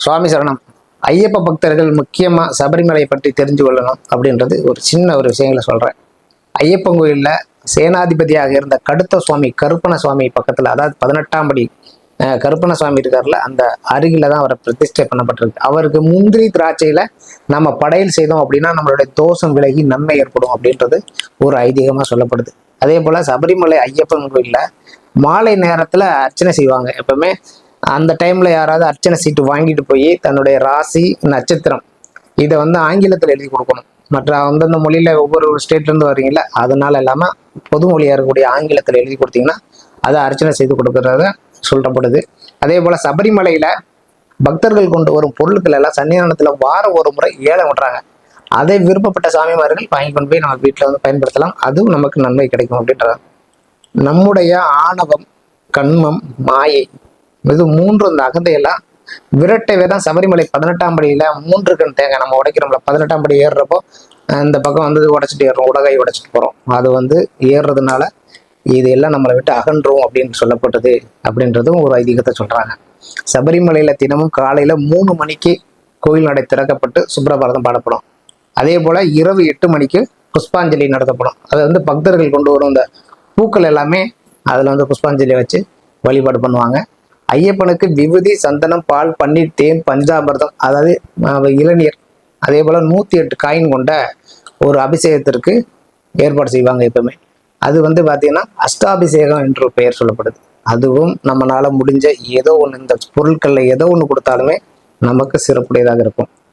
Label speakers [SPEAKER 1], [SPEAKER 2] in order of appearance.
[SPEAKER 1] சுவாமி சரணம். ஐயப்ப பக்தர்கள் முக்கியமா சபரிமலை பற்றி தெரிஞ்சு கொள்ளணும் அப்படின்றது ஒரு சின்ன ஒரு விஷயங்களை சொல்றேன். ஐயப்பன் கோயில்ல சேனாதிபதியாக இருந்த கடுத்த சுவாமி கருப்பண சுவாமி பக்கத்துல, அதாவது 18ஆம் படி கருப்பண சுவாமி இருக்காருல, அந்த அருகில தான் அவரை பிரதிஷ்டை பண்ணப்பட்டிருக்கு. அவருக்கு முந்திரி திராட்சையில நம்ம படையல் செய்தோம் அப்படின்னா நம்மளுடைய தோஷம் விலகி நன்மை ஏற்படும் அப்படின்றது ஒரு ஐதீகமா சொல்லப்படுது. அதே போல சபரிமலை ஐயப்பன் கோயில்ல மாலை நேரத்துல அர்ச்சனை செய்வாங்க. எப்பவுமே அந்த டைம்ல யாராவது அர்ச்சனை சீட்டு வாங்கிட்டு போய் தன்னுடைய ராசி நட்சத்திரம் இதை ஆங்கிலத்தில் எழுதி கொடுக்கணும். மற்ற அந்தந்த மொழியில ஒவ்வொரு ஸ்டேட்ல இருந்து வர்றீங்கல்ல, அதனால இல்லாம பொது மொழியா இருக்கக்கூடிய ஆங்கிலத்தில் எழுதி கொடுத்தீங்கன்னா அதை அர்ச்சனை செய்து கொடுக்கறத சொல்லப்படுது. அதே போல சபரிமலையில பக்தர்கள் கொண்டு வரும் பொருட்கள் எல்லாம் சன்னிதானத்துல வாரம் ஒரு முறை ஏலம் விடுறாங்க. அதை விருப்பப்பட்ட சாமிமார்கள் வாங்கி கொண்டு போய் நம்ம வீட்டுல பயன்படுத்தலாம். அதுவும் நமக்கு நன்மை கிடைக்கும் அப்படின்றாங்க. நம்முடைய ஆணவம், கண்மம், மாயை, இது மூன்று இந்த அகந்தையெல்லாம் விரட்டவே தான் சபரிமலை 18ஆம் படியில 3 கண் தேங்காய் நம்ம உடைக்கிறோம்ல, 18ஆம் படி ஏறுறப்போ இந்த பக்கம் உடைச்சிட்டு ஏறுறோம், உடகை உடைச்சிட்டு போறோம். அது ஏறுறதுனால இது எல்லாம் நம்மளை விட்டு அகன்றும் அப்படின்னு சொல்லப்பட்டது அப்படின்றதும் ஒரு ஐதீகத்தை சொல்றாங்க. சபரிமலையில தினமும் காலையில 3 மணிக்கு கோயில் நடை திறக்கப்பட்டு சுப்ரபாரதம் பாடப்படும். அதே போல இரவு 8 மணிக்கு புஷ்பாஞ்சலி நடத்தப்படும். அது பக்தர்கள் கொண்டு வரும் இந்த பூக்கள் எல்லாமே அதுல புஷ்பாஞ்சலி வச்சு வழிபாடு பண்ணுவாங்க. ஐயப்பனுக்கு விபூதி, சந்தனம், பால், பன்னீர், தேன், பஞ்சாமிர்தம், அதாவது இளநீர், அதே போல 108 காயின் கொண்ட ஒரு அபிஷேகத்திற்கு ஏற்பாடு செய்வாங்க எப்பவுமே. அது பாத்தீங்கன்னா அஷ்டாபிஷேகம் என்று பெயர் சொல்லப்படுது. அதுவும் நம்மளால முடிஞ்ச ஏதோ ஒண்ணு, இந்த பொருட்கள்ல ஏதோ ஒண்ணு கொடுத்தாலுமே நமக்கு சிறப்புடையதாக இருக்கும்.